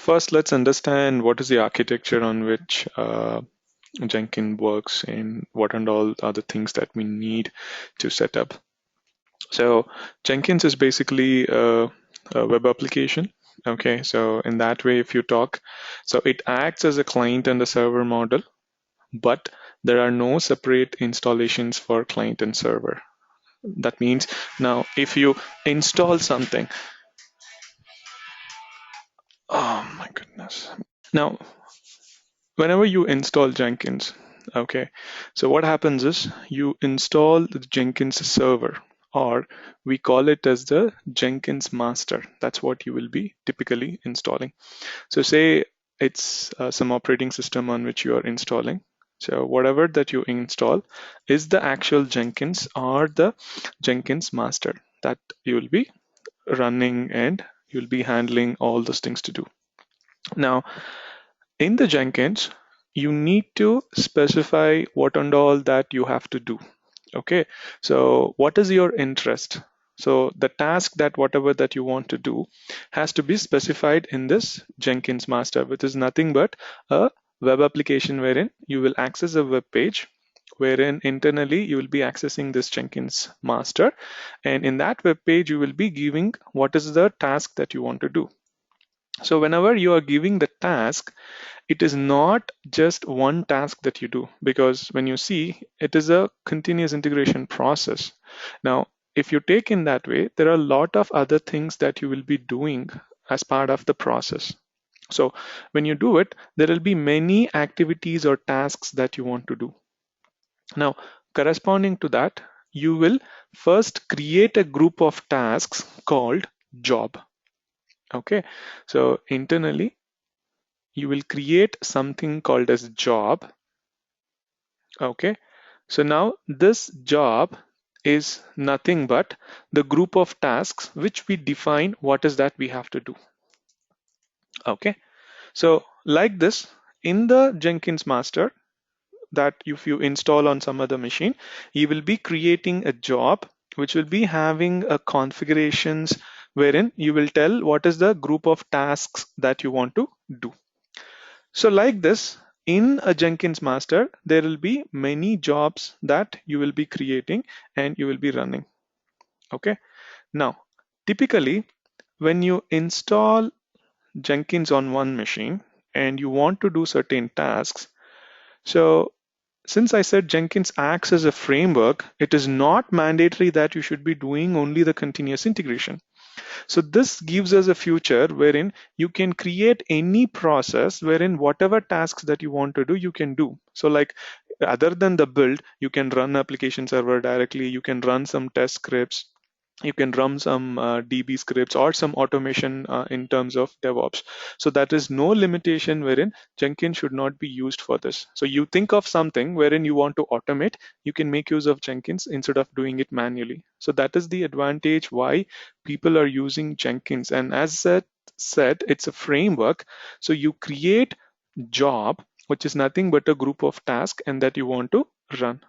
first, let's understand what is the architecture on which Jenkins works and what and all are the things that we need to set up. So Jenkins is basically a web application. Okay, so in that way, if you talk, so it acts as a client and a server model, but there are no separate installations for client and server. That means now if you install something, oh my goodness. Now, whenever you install Jenkins, okay, so what happens is you install the Jenkins server, or we call it as the Jenkins master. That's what you will be typically installing. So say it's some operating system on which you are installing. So whatever that you install is the actual Jenkins or the Jenkins master that you will be running, and you'll be handling all those things to do. Now, in the Jenkins, you need to specify what and all that you have to do. Okay, so what is your interest? So the task that whatever that you want to do has to be specified in this Jenkins master, which is nothing but a web application wherein you will access a web page wherein internally you will be accessing this Jenkins master, and in that web page you will be giving what is the task that you want to do. So whenever you are giving the task, it is not just one task that you do, because when you see, it is a continuous integration process. Now, if you take in that way, there are a lot of other things that you will be doing as part of the process. So when you do it, there will be many activities or tasks that you want to do. Now, corresponding to that, you will first create a group of tasks called job. Okay, so internally, you will create something called as job. Okay, so now this job is nothing but the group of tasks which we define what is that we have to do. Okay, so like this, in the Jenkins master, that if you install on some other machine, you will be creating a job which will be having a configurations wherein you will tell what is the group of tasks that you want to do. So like this, in a Jenkins master, there will be many jobs that you will be creating and you will be running. Okay. Now, typically, when you install Jenkins on one machine and you want to do certain tasks, so since I said Jenkins acts as a framework, it is not mandatory that you should be doing only the continuous integration. So this gives us a future wherein you can create any process wherein whatever tasks that you want to do, you can do. So like other than the build, you can run application server directly, you can run some test scripts, you can run some DB scripts or some automation in terms of DevOps. So that is no limitation wherein Jenkins should not be used for this. So you think of something wherein you want to automate, you can make use of Jenkins instead of doing it manually. So that is the advantage why people are using Jenkins. And as said, it's a framework. So you create job, which is nothing but a group of tasks and that you want to run.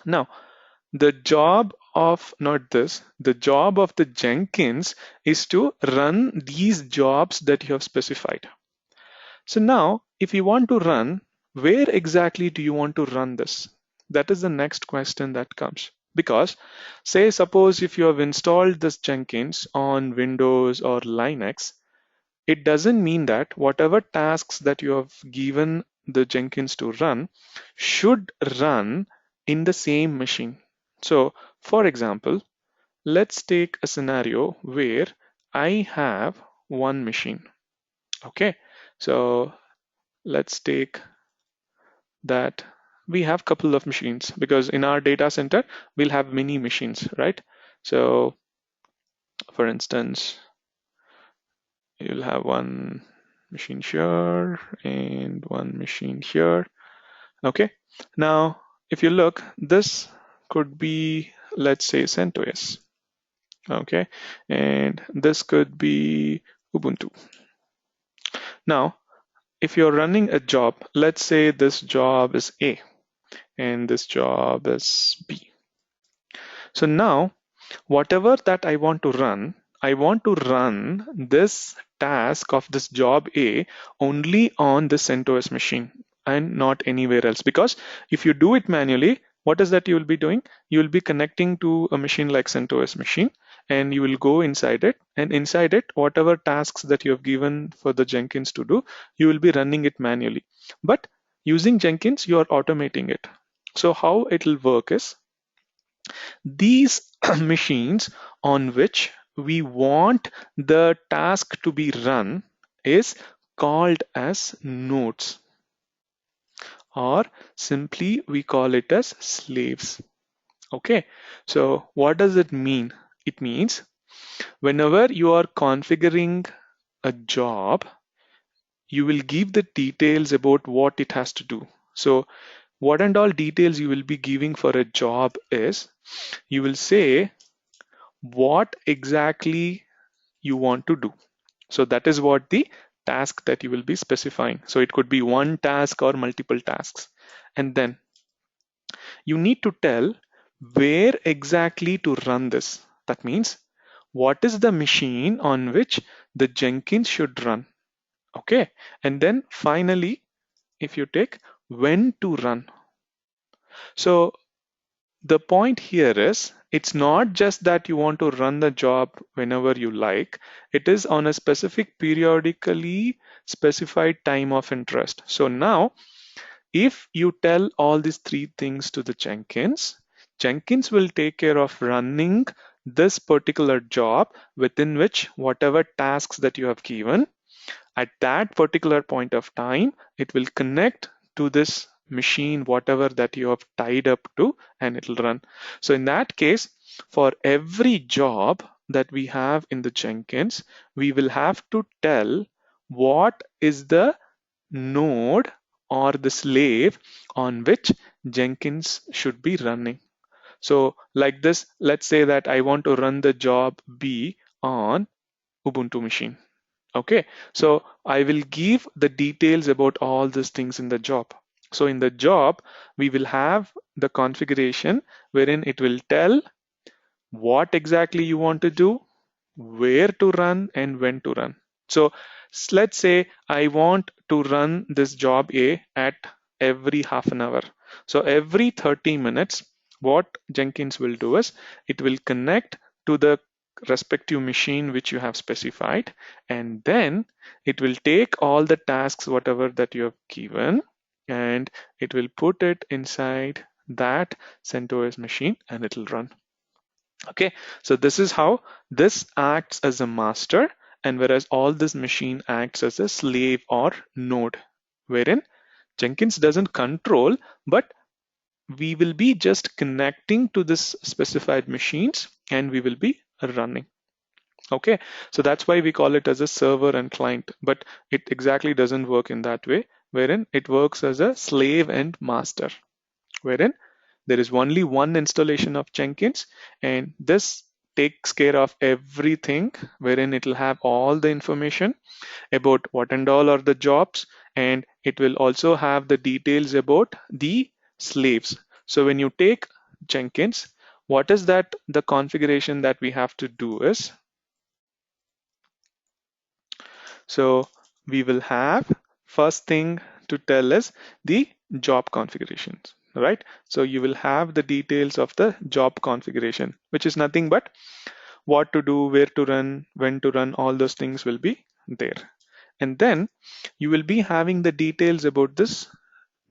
Now, the job of not this, the job of the Jenkins is to run these jobs that you have specified. So now, if you want to run, where exactly do you want to run this? That is the next question that comes. Because say, suppose if you have installed this Jenkins on Windows or Linux, it doesn't mean that whatever tasks that you have given the Jenkins to run should run in the same machine. So for example, let's take a scenario where I have one machine. Okay, so let's take that we have a couple of machines, because in our data center, we'll have many machines, right? So for instance, you'll have one machine here and one machine here. Okay, now if you look, this could be, let's say, CentOS. Okay, and this could be Ubuntu. Now, if you're running a job, let's say this job is A and this job is B. So now, whatever that I want to run, I want to run this task of this job A only on the CentOS machine and not anywhere else. Because if you do it manually, what is that you will be doing? You will be connecting to a machine like CentOS machine, and you will go inside it, and inside it, whatever tasks that you have given for the Jenkins to do, you will be running it manually. But using Jenkins, you are automating it. So how it will work is, these machines on which we want the task to be run is called as nodes, or simply we call it as slaves. Okay, so what does it mean? It means whenever you are configuring a job, you will give the details about what it has to do. So what and all details you will be giving for a job is, you will say what exactly you want to do. So that is what the task that you will be specifying. So it could be one task or multiple tasks. And then you need to tell where exactly to run this. That means what is the machine on which the Jenkins should run. Okay. And then finally, if you take when to run. So the point here is, it's not just that you want to run the job whenever you like, it is on a specific periodically specified time of interest. So now, if you tell all these three things to the Jenkins, Jenkins will take care of running this particular job within which whatever tasks that you have given. At that particular point of time, it will connect to this machine, whatever that you have tied up to, and it will run. So in that case, for every job that we have in the Jenkins, we will have to tell what is the node or the slave on which Jenkins should be running. So like this, let's say that I want to run the job B on Ubuntu machine. Okay, so I will give the details about all these things in the job. So in the job, we will have the configuration wherein it will tell what exactly you want to do, where to run, and when to run. So let's say I want to run this job A at every half an hour. So every 30 minutes, what Jenkins will do is it will connect to the respective machine which you have specified, and then it will take all the tasks, whatever that you have given, and it will put it inside that CentOS machine and it will run. Okay, so this is how this acts as a master, and whereas all this machine acts as a slave or node, wherein Jenkins doesn't control, but we will be just connecting to this specified machines and we will be running. Okay, so that's why we call it as a server and client, but it exactly doesn't work in that way, wherein it works as a slave and master, wherein there is only one installation of Jenkins, and this takes care of everything, wherein it will have all the information about what and all are the jobs, and it will also have the details about the slaves. So when you take Jenkins, what is that the configuration that we have to do is, so we will have, first thing to tell is the job configurations, right? So you will have the details of the job configuration, which is nothing but what to do, where to run, when to run, all those things will be there. And then you will be having the details about this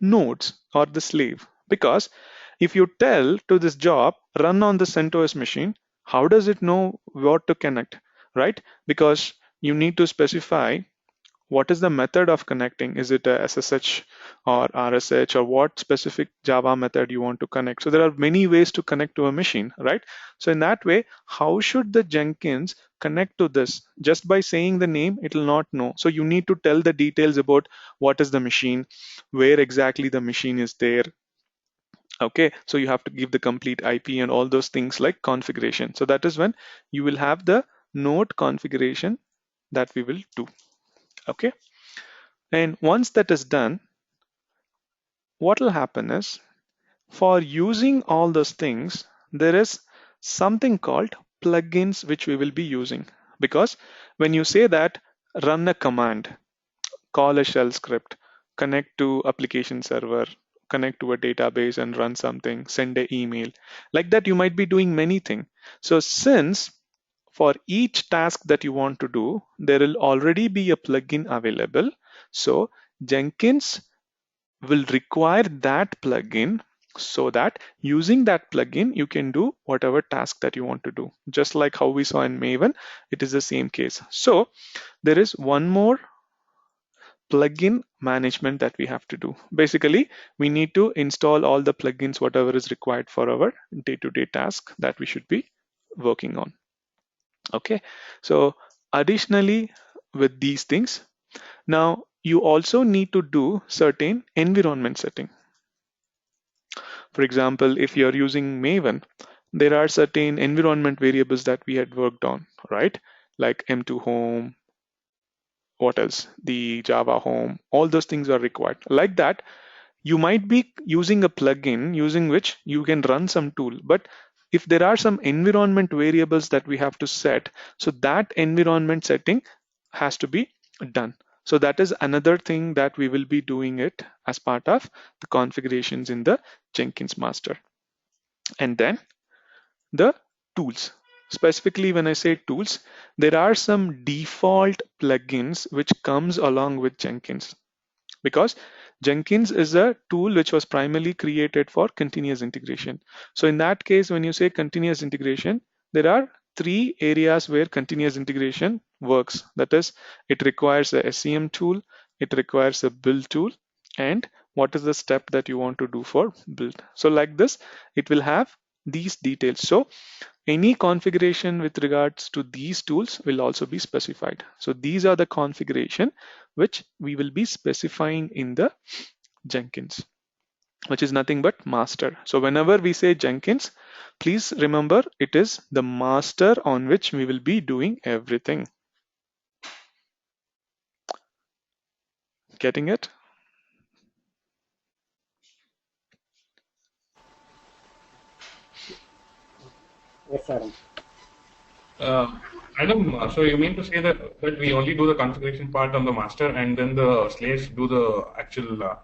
nodes or the slave, because if you tell to this job run on the CentOS machine, how does it know what to connect, right? Because you need to specify what is the method of connecting. Is it a SSH or RSH, or what specific Java method you want to connect? So there are many ways to connect to a machine, right? So in that way, how should the Jenkins connect to this? Just by saying the name, it will not know. So you need to tell the details about what is the machine, where exactly the machine is there. Okay, so you have to give the complete IP and all those things like configuration. So that is when you will have the node configuration that we will do. Okay, and once that is done, what will happen is, for using all those things, there is something called plugins which we will be using, because when you say that, run a command, call a shell script, connect to application server, connect to a database and run something, send an email. Like that, you might be doing many things. So since for each task that you want to do, there will already be a plugin available. So Jenkins will require that plugin so that using that plugin, you can do whatever task that you want to do. Just like how we saw in Maven, it is the same case. So there is one more plugin management that we have to do. Basically, we need to install all the plugins, whatever is required for our day-to-day task that we should be working on. Okay, so additionally, with these things, now you also need to do certain environment setting. For example, if you're using Maven, there are certain environment variables that we had worked on, right? Like M2 home, what else? The Java home, all those things are required. Like that, you might be using a plugin using which you can run some tool, but if there are some environment variables that we have to set, so that environment setting has to be done. So that is another thing that we will be doing it as part of the configurations in the Jenkins master. And then the tools. Specifically, when I say tools, there are some default plugins which comes along with Jenkins, because Jenkins is a tool which was primarily created for continuous integration. So in that case, when you say continuous integration, there are three areas where continuous integration works. That is, it requires a SCM tool, it requires a build tool, and what is the step that you want to do for build. So like this, it will have these details. So any configuration with regards to these tools will also be specified. So these are the configuration which we will be specifying in the Jenkins, which is nothing but master. So whenever we say Jenkins, please remember it is the master on which we will be doing everything. Getting it? Yes, Adam. Uh, Adam, so you mean to say that we only do the configuration part on the master and then the slaves do the actual,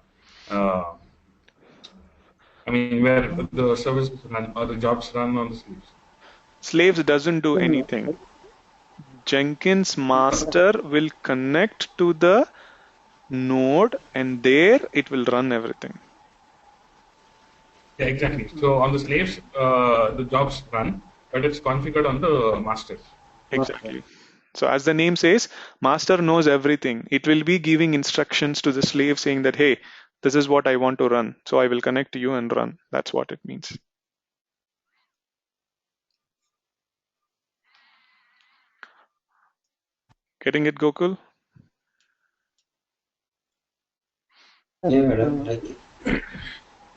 I mean, where the services run or the jobs run on the slaves? Slaves doesn't do No, no, anything. Jenkins master will connect to the node and there it will run everything. Yeah, exactly. So on the slaves, the jobs run, but it's configured on the masters. master. Exactly. So as the name says, master knows everything. It will be giving instructions to the slave saying that, hey, this is what I want to run. So I will connect to you and run. That's what it means. Getting it, Gokul?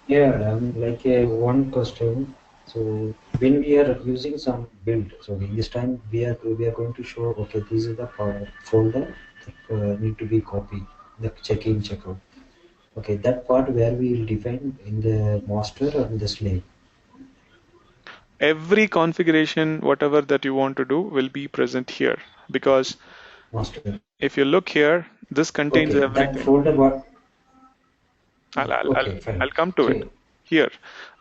Yeah, madam. Like one question. So when we are using some build, so in this time we are going to show, okay, this is the folder that need to be copied, the check-in, checkout. Okay, that part where we will define in the master or in the slave. Every configuration, whatever that you want to do, will be present here because Master. if you look here, this contains Okay, that everything. folder what? I'll, I'll, I'll, Okay, fine. I'll come to it. So Here,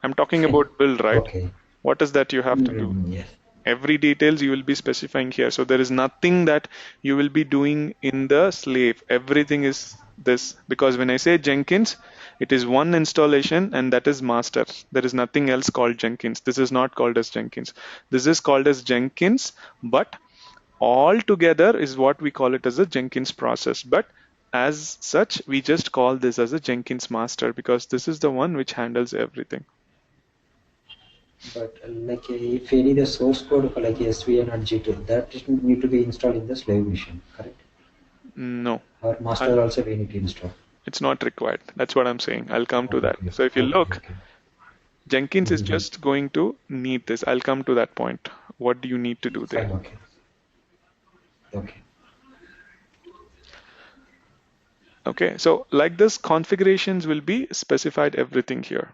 I'm talking about build, right? okay. What is that you have to do? Yes. Every details you will be specifying here. So there is nothing that you will be doing in the slave. Everything is this, because when I say Jenkins, it is one installation and that is master. There is nothing else called Jenkins. This is not called as Jenkins. This is called as Jenkins, but all together is what we call it as a Jenkins process. But as such, we just call this as a Jenkins master because this is the one which handles everything. But like if any the source code like SVN or G2, that doesn't need to be installed in the slave machine, correct? No, Or I'll, master also we need to install. it's not required. That's what I'm saying. I'll come to that. Okay, So if you okay, look, okay. Jenkins is Mm-hmm. just going to need this. I'll come to that point. What do you need to do there? Fine, okay. Okay. Okay, so like this, configurations will be specified everything here.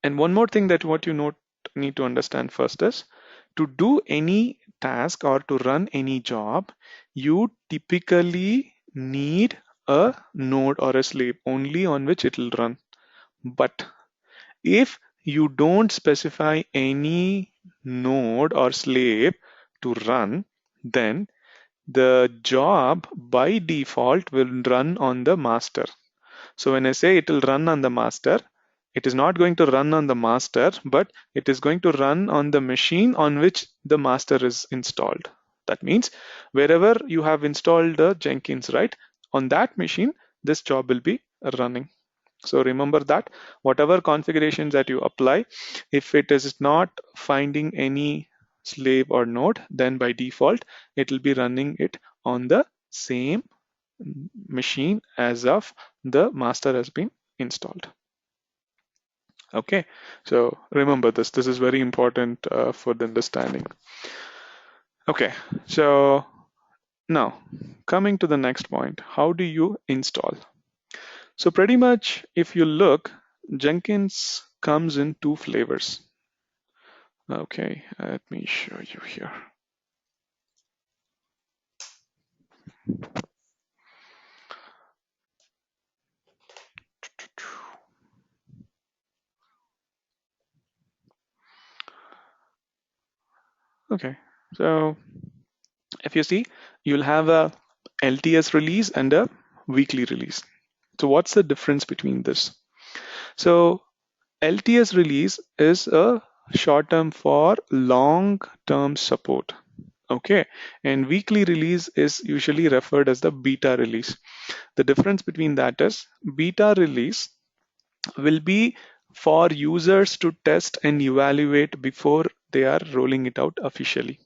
And one more thing that what you need to understand first is to do any task or to run any job, you typically need a node or a slave only on which it will run. But if you don't specify any node or slave to run, then the job by default will run on the master. So when I say it will run on the master, it is not going to run on the master, but it is going to run on the machine on which the master is installed. That means wherever you have installed the Jenkins, right, on that machine, this job will be running. So remember that whatever configurations that you apply, if it is not finding any slave or node, then by default, it will be running it on the same machine as of the master has been installed. Okay, so remember this. This is very important for the understanding. Okay, so now coming to the next point, how do you install? So pretty much if you look, Jenkins comes in two flavors. Okay, let me show you here. Okay, so if you see, you'll have a LTS release and a weekly release. So what's the difference between this? So LTS release is a short term for long term support. Okay, and weekly release is usually referred as the beta release. The difference between that is beta release will be for users to test and evaluate before they are rolling it out officially.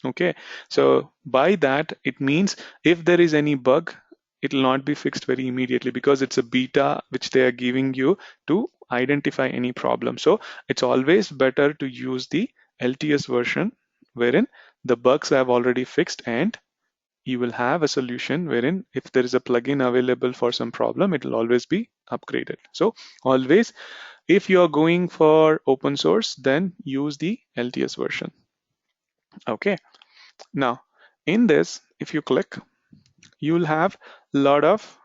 Okay, so by that, it means if there is any bug, it will not be fixed very immediately because it's a beta which they are giving you to identify any problem. So it's always better to use the LTS version wherein the bugs have already fixed and you will have a solution wherein if there is a plugin available for some problem, it will always be upgraded. So always, if you are going for open source, then use the LTS version. Okay. Now, in this, if you click, you'll have a lot of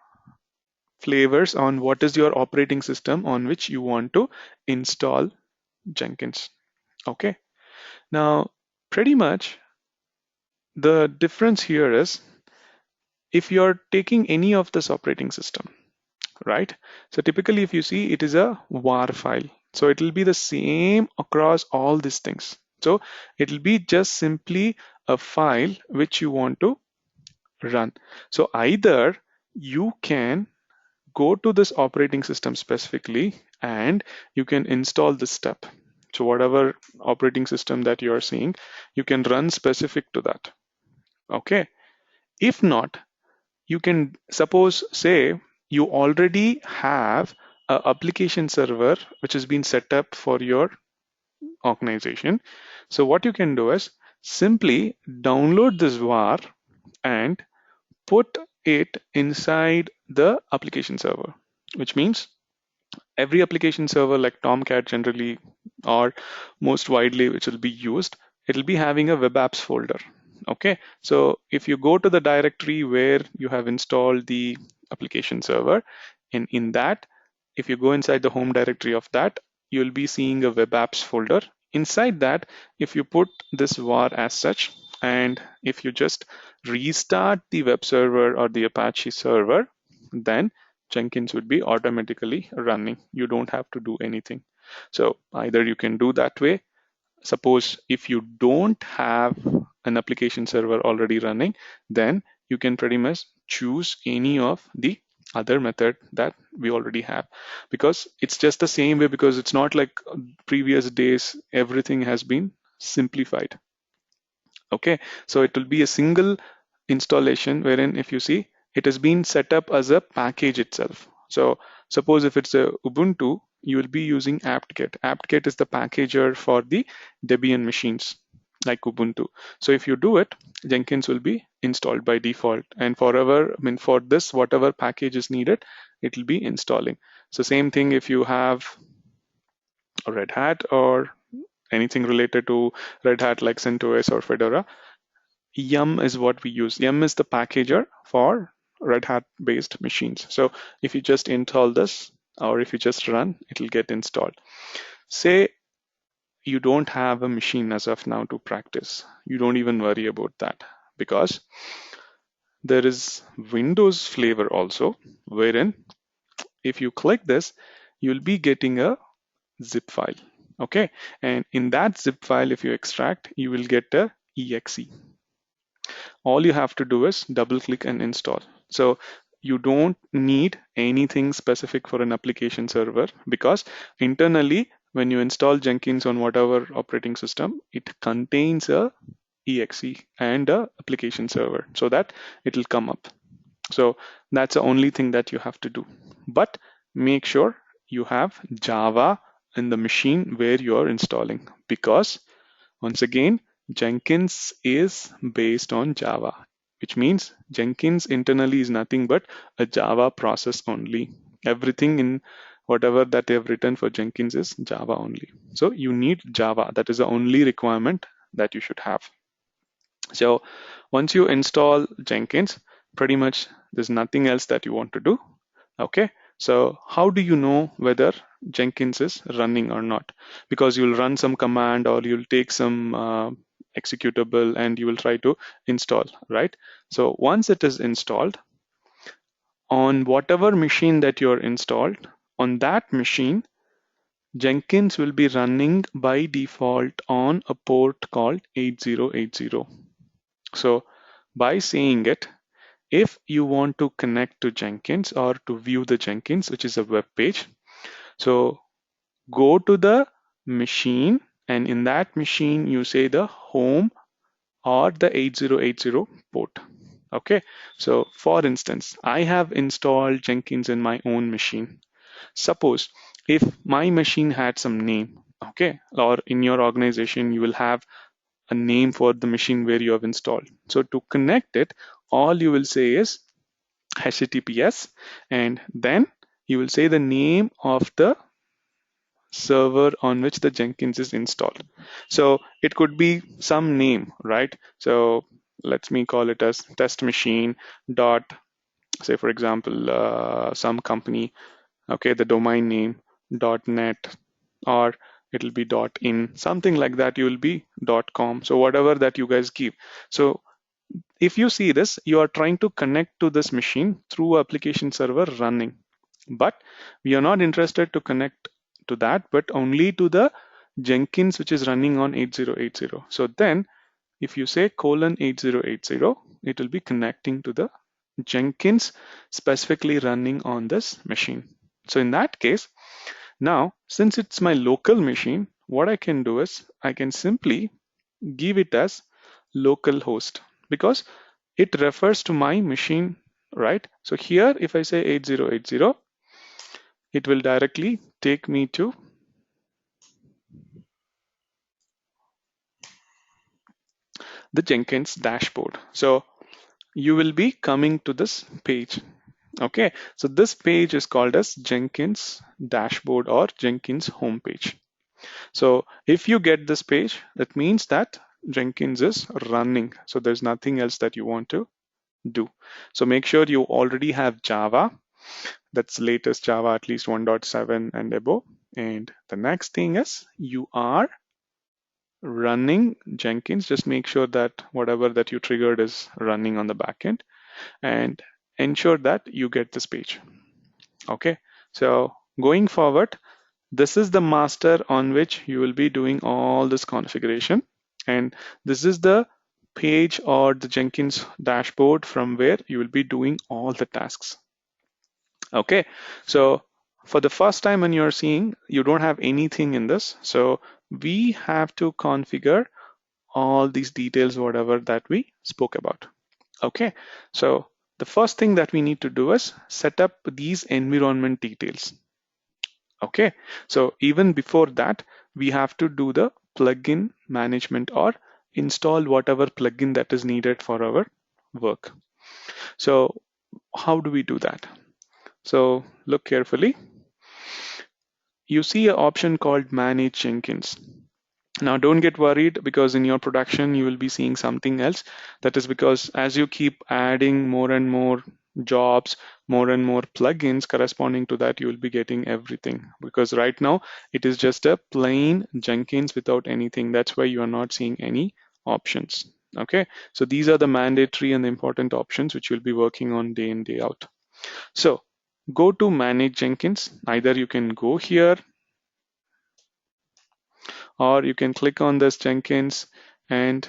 flavors on what is your operating system on which you want to install Jenkins. Okay. Now, pretty much the difference here is if you're taking any of this operating system, right? So typically, if you see, it is a WAR file. So it will be the same across all these things. So it will be just simply a file which you want to run. So either you can go to this operating system specifically and you can install this step. So whatever operating system that you are seeing, you can run specific to that. Okay. If not, you can suppose say you already have an application server which has been set up for your organization. So what you can do is simply download this var and put it inside the application server, which means every application server like Tomcat generally or most widely which will be used, it'll be having a web apps folder. Okay, so if you go to the directory where you have installed the application server, and in that, if you go inside the home directory of that, you'll be seeing a web apps folder. Inside that, if you put this var as such, and if you just restart the web server or the Apache server, then Jenkins would be automatically running. You don't have to do anything. So either you can do that way. Suppose if you don't have an application server already running, then you can pretty much choose any of the other method that we already have, because it's just the same way, because it's not like previous days, everything has been simplified. Okay, so it will be a single installation wherein if you see it has been set up as a package itself. So suppose if it's a Ubuntu, you will be using apt-get. Apt-get is the packager for the Debian machines like Ubuntu. So if you do it, Jenkins will be installed by default, and forever, I mean for this, whatever package is needed, it will be installing. So same thing if you have a Red Hat or anything related to Red Hat like CentOS or Fedora, Yum is what we use. Yum is the packager for Red Hat based machines. So if you just install this or if you just run, it'll get installed. Say you don't have a machine as of now to practice. You don't even worry about that because there is Windows flavor also, wherein if you click this, you'll be getting a zip file. Okay, and in that zip file, if you extract, you will get a exe. All you have to do is double click and install. So you don't need anything specific for an application server because internally, when you install Jenkins on whatever operating system, it contains a exe and a application server so that it will come up. So that's the only thing that you have to do. But make sure you have Java in the machine where you're installing because once again, Jenkins is based on Java, which means Jenkins internally is nothing but a Java process only. Everything in whatever that they have written for Jenkins is Java only. So you need Java. That is the only requirement that you should have. So once you install Jenkins, pretty much there's nothing else that you want to do. Okay, so how do you know whether Jenkins is running or not? Because you'll run some command or you'll take some executable and you will try to install, right? So once it is installed, on whatever machine that you're installed, on that machine, Jenkins will be running by default on a port called 8080. So by saying it, if you want to connect to Jenkins or to view the Jenkins, which is a web page, so go to the machine and in that machine, you say the home or the 8080 port. Okay, so for instance, I have installed Jenkins in my own machine. Suppose if my machine had some name, okay, or in your organization, you will have a name for the machine where you have installed. So to connect it, all you will say is HTTPS, and then you will say the name of the server on which the Jenkins is installed. So it could be some name, right? So let me call it as test machine dot, say for example, some company, okay, the domain name .net, or it'll be .in, something like that. You will be .com. So whatever that you guys give. So if you see this, you are trying to connect to this machine through application server running, but we are not interested to connect to that, but only to the Jenkins, which is running on 8080. So then if you say colon 8080, it will be connecting to the Jenkins specifically running on this machine. So in that case, now, since it's my local machine, what I can do is I can simply give it as localhost because it refers to my machine, right? So here, if I say 8080, it will directly take me to the Jenkins dashboard. So you will be coming to this page. Okay, so this page is called as Jenkins dashboard or Jenkins homepage. So if you get this page, that means that Jenkins is running. So there's nothing else that you want to do. So make sure you already have Java. That's latest Java, at least 1.7 and above. And the next thing is you are running Jenkins. Just make sure that whatever that you triggered is running on the backend and ensure that you get this page. Okay, so going forward, this is the master on which you will be doing all this configuration. And this is the page or the Jenkins dashboard from where you will be doing all the tasks. Okay, so for the first time when you're seeing, you don't have anything in this. So we have to configure all these details, whatever that we spoke about. Okay, so the first thing that we need to do is set up these environment details. Okay, so even before that, we have to do the plugin management or install whatever plugin that is needed for our work. So how do we do that? So look carefully. You see an option called Manage Jenkins. Now, don't get worried because in your production, you will be seeing something else. That is because as you keep adding more and more jobs, more and more plugins corresponding to that, you will be getting everything. Because right now, it is just a plain Jenkins without anything. That's why you are not seeing any options. Okay, so these are the mandatory and the important options which you'll be working on day in, day out. So go to Manage Jenkins. Either you can go here or you can click on this Jenkins and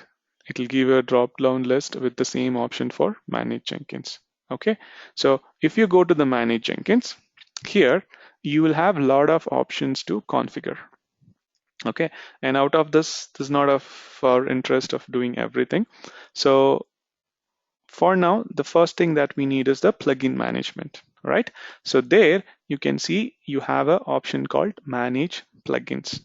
it'll give you a drop down list with the same option for Manage Jenkins. Okay, so if you go to the Manage Jenkins, here you will have a lot of options to configure. Okay, and out of this is not of our interest of doing everything. So for now, the first thing that we need is the plugin management, right? So there you can see you have an option called Manage Plugins.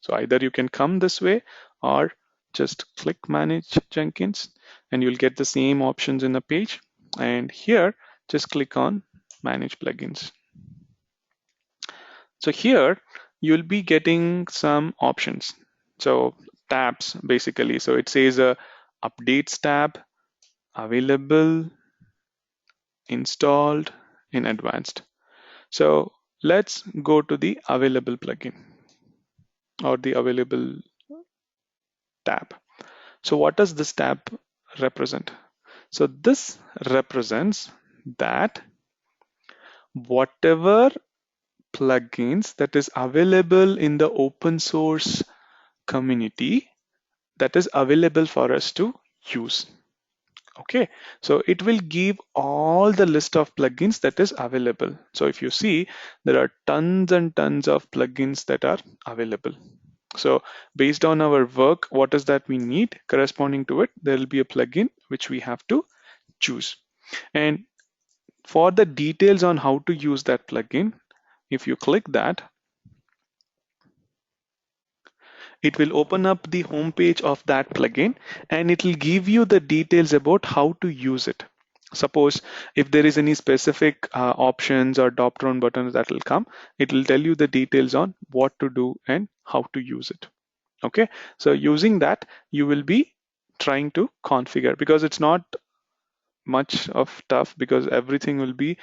So either you can come this way or just click Manage Jenkins and you'll get the same options in the page. And here, just click on Manage Plugins. So here, you'll be getting some options. So tabs basically. So it says Updates tab, Available, Installed, in Advanced. So let's go to the Available plugin or the Available tab. So what does this tab represent? So this represents that whatever plugins that is available in the open source community that is available for us to use. Okay, so it will give all the list of plugins that is available. So if you see, there are tons and tons of plugins that are available. So based on our work, what is that we need corresponding to it, there will be a plugin which we have to choose. And for the details on how to use that plugin, if you click that, it will open up the home page of that plugin and it will give you the details about how to use it. Suppose if there is any specific options or drop-down buttons that will come, it will tell you the details on what to do and how to use it. Okay, so using that, you will be trying to configure because it's not much of tough because everything will be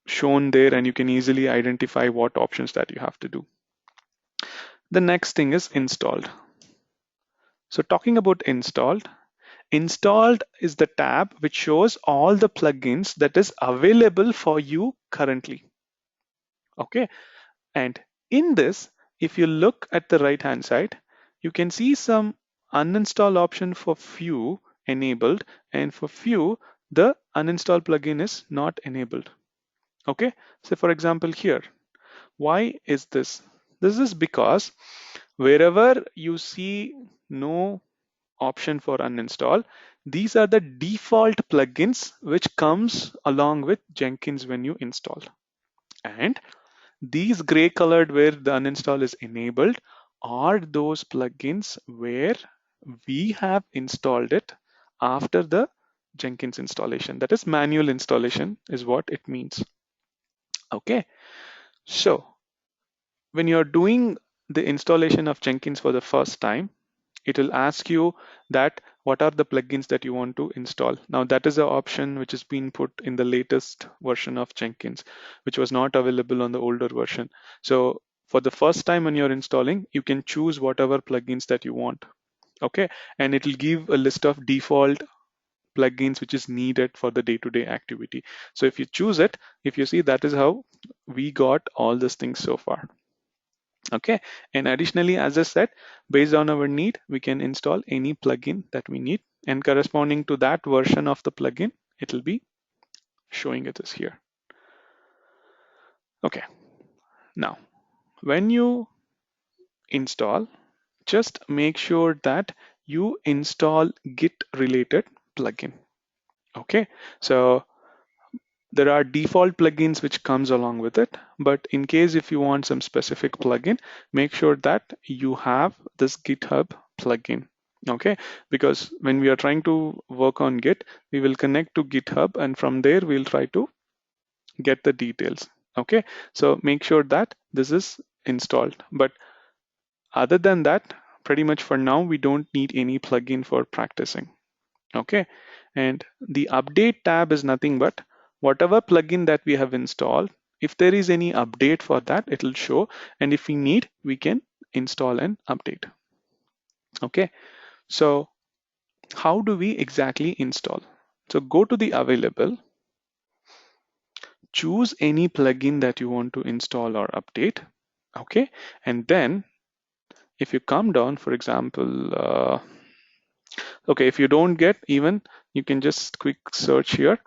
shown there and you can easily identify what options that you have to do. The next thing is installed. So talking about installed, installed is the tab which shows all the plugins that is available for you currently. Okay, and in this, if you look at the right hand side, you can see some uninstall option for few enabled and for few the uninstall plugin is not enabled. Okay, so for example here, why is this? This is because wherever you see no option for uninstall, these are the default plugins which comes along with Jenkins when you install. And these gray colored where the uninstall is enabled are those plugins where we have installed it after the Jenkins installation. That is manual installation is what it means. Okay, so when you're doing the installation of Jenkins for the first time, it will ask you that what are the plugins that you want to install. Now that is an option which has been put in the latest version of Jenkins, which was not available on the older version. So for the first time when you're installing, you can choose whatever plugins that you want. Okay, and it will give a list of default plugins which is needed for the day-to-day activity. So if you choose it, if you see, that is how we got all these things so far. Okay, and additionally, as I said, based on our need, we can install any plugin that we need, and corresponding to that version of the plugin, it will be showing it as here. Okay, now when you install, just make sure that you install Git related plugin. Okay, so there are default plugins which comes along with it, but in case if you want some specific plugin, make sure that you have this GitHub plugin. Okay, because when we are trying to work on Git, we will connect to GitHub and from there we'll try to get the details. Okay, so make sure that this is installed. But other than that, pretty much for now, we don't need any plugin for practicing. Okay, and the update tab is nothing but whatever plugin that we have installed. If there is any update for that, it will show, and if we need, we can install and update. Okay, so how do we exactly install? So go to the available, choose any plugin that you want to install or update. Okay, and then if you come down, for example, okay, if you don't get, even you can just quick search here,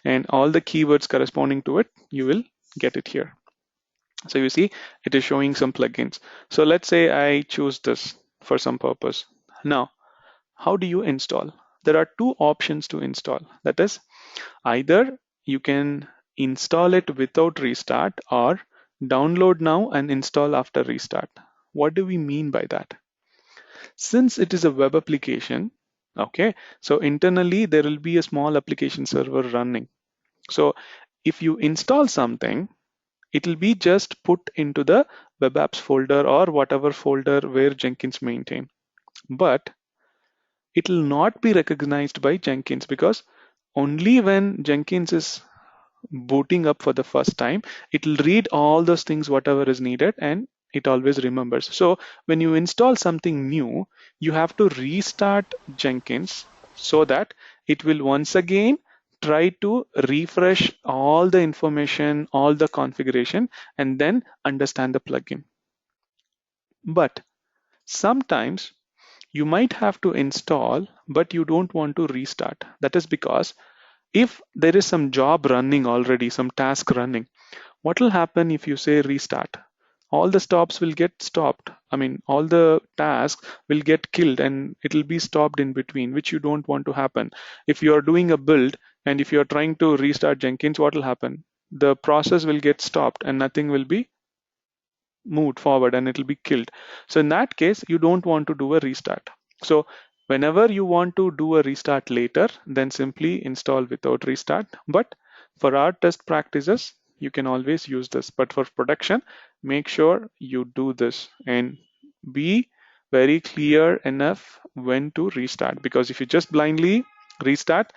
and all the keywords corresponding to it, you will get it here. So you see it is showing some plugins. So let's say I choose this for some purpose. Now, how do you install? There are two options to install. That is, either you can install it without restart, or download now and install after restart. What do we mean by that? Since it is a web application, okay, so internally there will be a small application server running. So if you install something, it will be just put into the web apps folder or whatever folder where Jenkins maintain. But it will not be recognized by Jenkins, because only when Jenkins is booting up for the first time, it will read all those things, whatever is needed, and it always remembers. So when you install something new, you have to restart Jenkins so that it will once again try to refresh all the information, all the configuration, and then understand the plugin. But sometimes you might have to install, but you don't want to restart. That is because if there is some job running already, some task running, what will happen if you say restart? All the stops will get stopped. I mean, all the tasks will get killed and it will be stopped in between, which you don't want to happen. If you are doing a build and if you are trying to restart Jenkins, what will happen? The process will get stopped and nothing will be moved forward and it will be killed. So in that case, you don't want to do a restart. So whenever you want to do a restart later, then simply install without restart. But for our test practices, you can always use this. But for production, make sure you do this and be very clear enough when to restart. Because if you just blindly restart,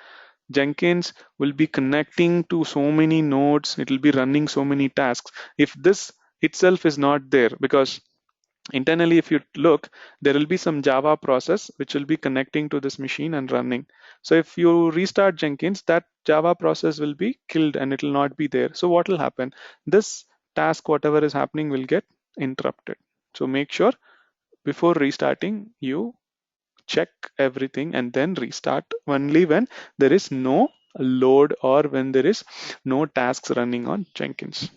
Jenkins will be connecting to so many nodes, it will be running so many tasks. If this itself is not there, because internally if you look, there will be some Java process which will be connecting to this machine and running. So if you restart Jenkins, that Java process will be killed and it will not be there. So what will happen? This task, whatever is happening, will get interrupted. So make sure before restarting, you check everything and then restart only when there is no load or when there is no tasks running on Jenkins.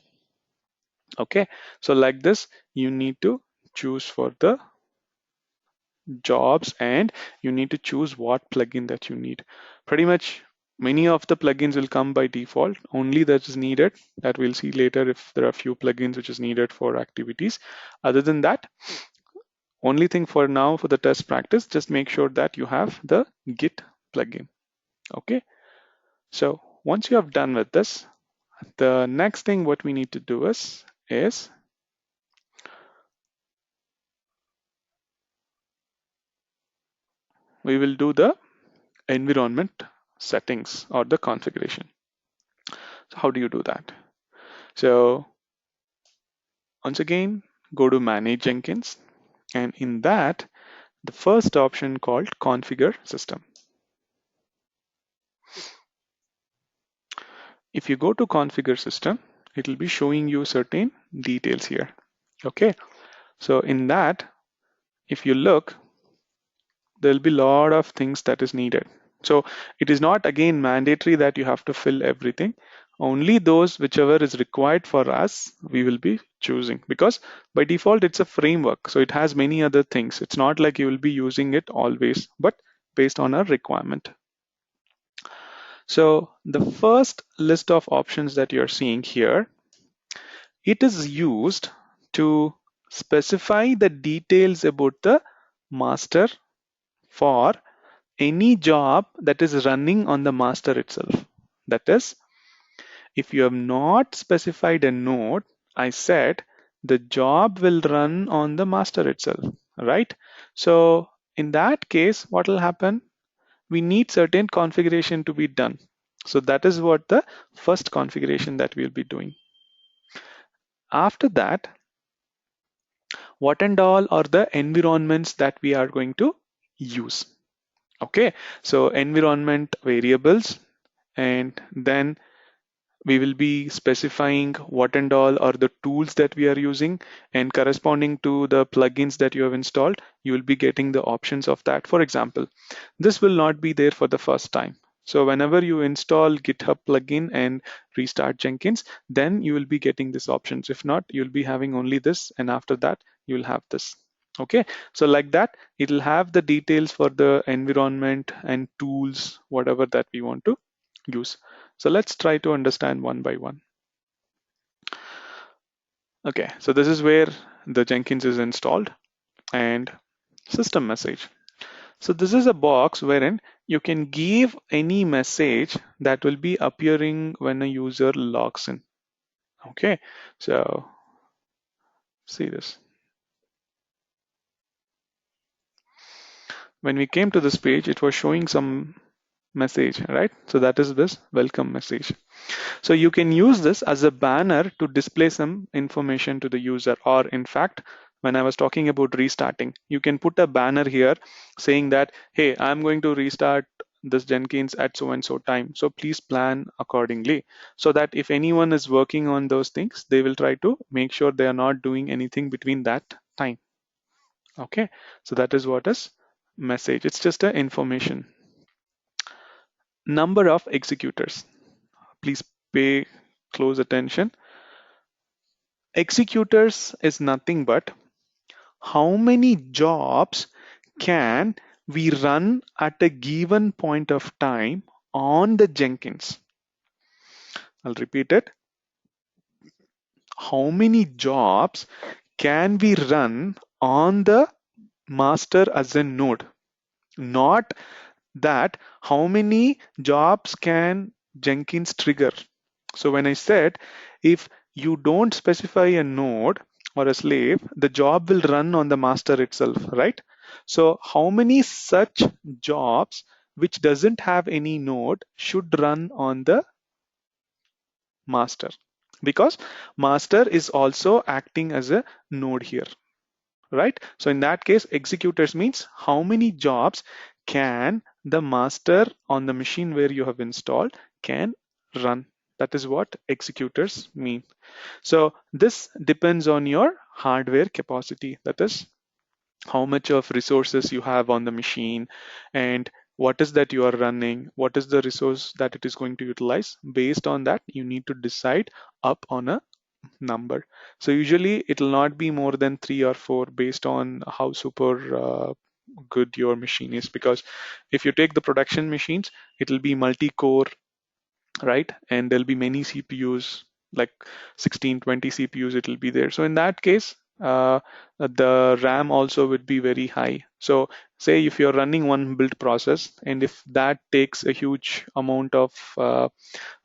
Okay, so like this, you need to choose for the jobs and you need to choose what plugin that you need. Pretty much many of the plugins will come by default. Only that is needed, that we'll see later if there are few plugins which is needed for activities. Other than that, only thing for now for the test practice, just make sure that you have the Git plugin. Okay, so once you have done with this, the next thing what we need to do is we will do the environment settings or the configuration. So how do you do that? So once again, go to Manage Jenkins, and in that, the first option called Configure System. If you go to Configure System, it will be showing you certain details here. Okay, so in that, if you look, there'll be a lot of things that is needed. So it is not again mandatory that you have to fill everything. Only those whichever is required for us, we will be choosing, because by default it's a framework. So it has many other things. It's not like you will be using it always, but based on a requirement. So the first list of options that you're seeing here, it is used to specify the details about the master for any job that is running on the master itself. That is, if you have not specified a node, I said the job will run on the master itself. right? So in that case, what will happen? We need certain configuration to be done. So that is what the first configuration that we'll be doing. After that, what and all are the environments that we are going to use? Okay, so environment variables, and then we will be specifying what and all are the tools that we are using, and corresponding to the plugins that you have installed, you will be getting the options of that. For example, this will not be there for the first time. So whenever you install GitHub plugin and restart Jenkins, then you will be getting these options. If not, you'll be having only this, and after that, you'll have this. Okay, so like that, it'll have the details for the environment and tools, whatever that we want to use. So let's try to understand one by one. Okay, so this is where the Jenkins is installed, and system message. So this is a box wherein you can give any message that will be appearing when a user logs in. Okay, so see this. When we came to this page, it was showing some message, right? So that is this welcome message. So you can use this as a banner to display some information to the user, or in fact, when I was talking about restarting, you can put a banner here saying that, hey, I'm going to restart this Jenkins at so and so time. So please plan accordingly, so that if anyone is working on those things, they will try to make sure they are not doing anything between that time. Okay, so that is what is message. It's just a information. Number of executors. Please pay close attention. Executors is nothing but how many jobs can we run at a given point of time on the Jenkins. I'll repeat it. How many jobs can we run on the master as a node? Not that how many jobs can Jenkins trigger. So when I said if you don't specify a node or a slave, the job will run on the master itself, right? So how many such jobs which doesn't have any node should run on the master? Because master is also acting as a node here, right? So in that case, executors means how many jobs can the master on the machine where you have installed can run. That is what executors mean. So this depends on your hardware capacity. That is how much of resources you have on the machine, and what is that you are running, what is the resource that it is going to utilize. Based on that, you need to decide up on a number. So usually it will not be more than 3 or 4 based on how super good your machine is. Because if you take the production machines, it will be multi-core, right? And there'll be many CPUs, like 16, 20 CPUs, it will be there. So in that case, the RAM also would be very high. So say if you're running one build process, and if that takes a huge amount of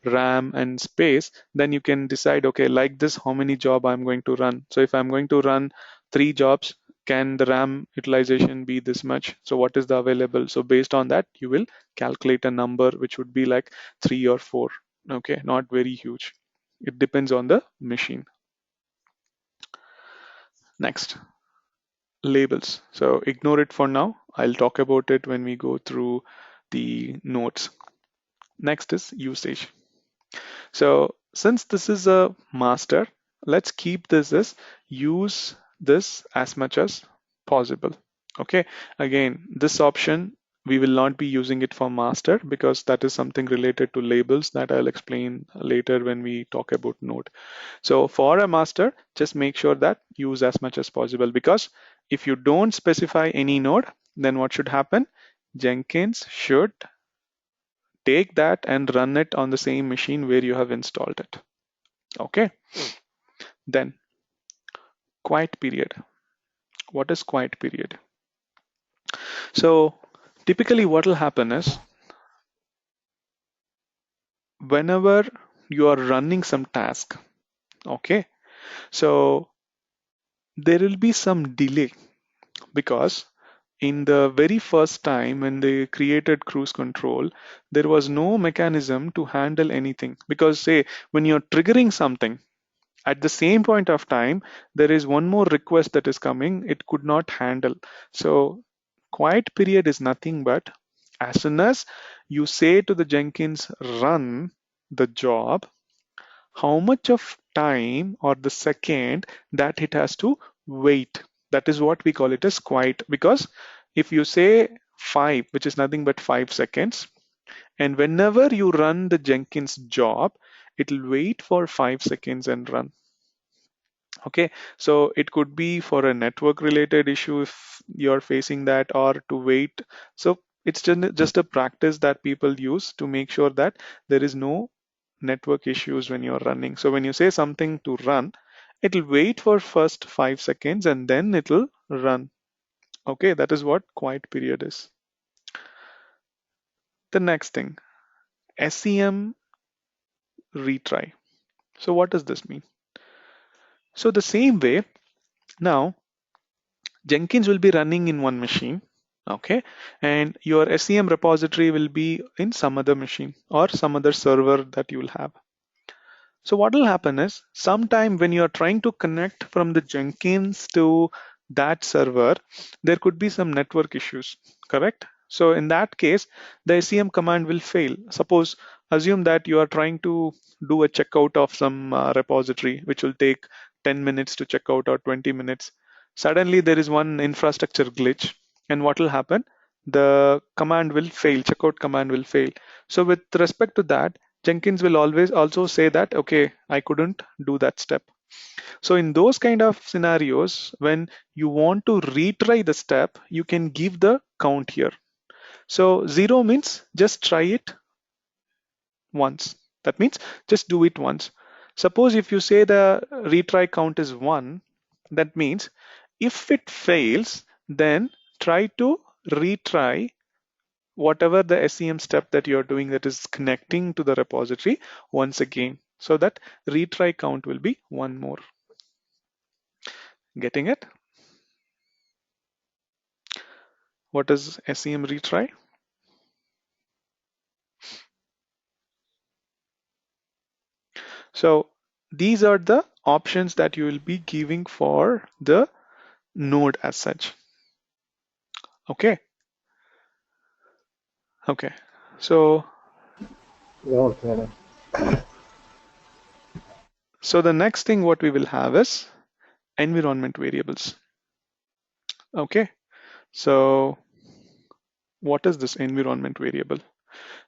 RAM and space, then you can decide, okay, like this, how many job I'm going to run. So if I'm going to run 3 jobs, can the RAM utilization be this much? So what is the available? So based on that, you will calculate a number which would be like 3 or 4. Okay, not very huge. It depends on the machine. Next, labels. So ignore it for now. I'll talk about it when we go through the notes. Next is usage. So since this is a master, let's keep this as use this as much as possible. Okay, again, this option, we will not be using it for master because that is something related to labels that I'll explain later when we talk about node. So for a master, just make sure that use as much as possible, because if you don't specify any node, then what should happen? Jenkins should take that and run it on the same machine where you have installed it. Okay, then quiet period. What is quiet period? So typically what will happen is whenever you are running some task, okay, so there will be some delay because in the very first time when they created cruise control, there was no mechanism to handle anything. Because, say, when you're triggering something, at the same point of time, there is one more request that is coming, it could not handle. So, quiet period is nothing but as soon as you say to the Jenkins, run the job, how much of time or the second that it has to wait. That is what we call it as quiet. Because if you say 5, which is nothing but 5 seconds, and whenever you run the Jenkins job, it will wait for 5 seconds and run. Okay, so it could be for a network related issue if you're facing that, or to wait. So it's just a practice that people use to make sure that there is no network issues when you're running. So when you say something to run, it'll wait for first 5 seconds and then it'll run. Okay, that is what quiet period is. The next thing, SEM retry. So what does this mean? So the same way, now Jenkins will be running in one machine, okay, and your SEM repository will be in some other machine or some other server that you will have. So what will happen is sometime when you are trying to connect from the Jenkins to that server, there could be some network issues, correct? So in that case, the SEM command will fail. Suppose, assume that you are trying to do a checkout of some repository, which will take 10 minutes to check out or 20 minutes. Suddenly there is one infrastructure glitch, and what will happen? The command will fail, checkout command will fail. So with respect to that, Jenkins will always also say that, okay, I couldn't do that step. So in those kind of scenarios, when you want to retry the step, you can give the count here. So 0 means just try it once. That means just do it once. Suppose if you say the retry count is 1, that means if it fails, then try to retry whatever the SEM step that you're doing that is connecting to the repository once again. So that retry count will be 1 more. Getting it? What is SEM retry? So these are the options that you will be giving for the node as such. Okay. Okay. So Okay. the next thing what we will have is environment variables. Okay. So what is this environment variable?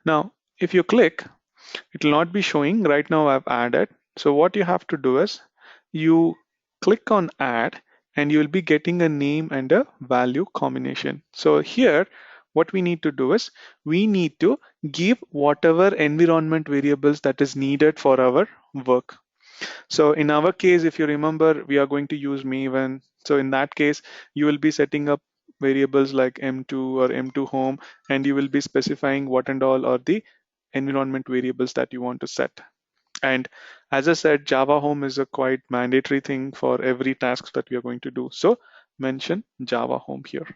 Now, if you click, it will not be showing. Right now I've added. So what you have to do is you click on add and you will be getting a name and a value combination. So here what we need to do is we need to give whatever environment variables that is needed for our work. So in our case, if you remember, we are going to use Maven. So in that case, you will be setting up variables like M2 or M2 home, and you will be specifying what and all are the environment variables that you want to set. And as I said, Java home is a quite mandatory thing for every task that we are going to do. So mention Java home here.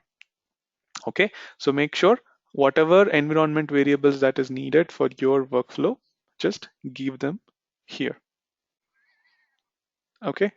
Okay, so make sure whatever environment variables that is needed for your workflow, just give them here. Okay,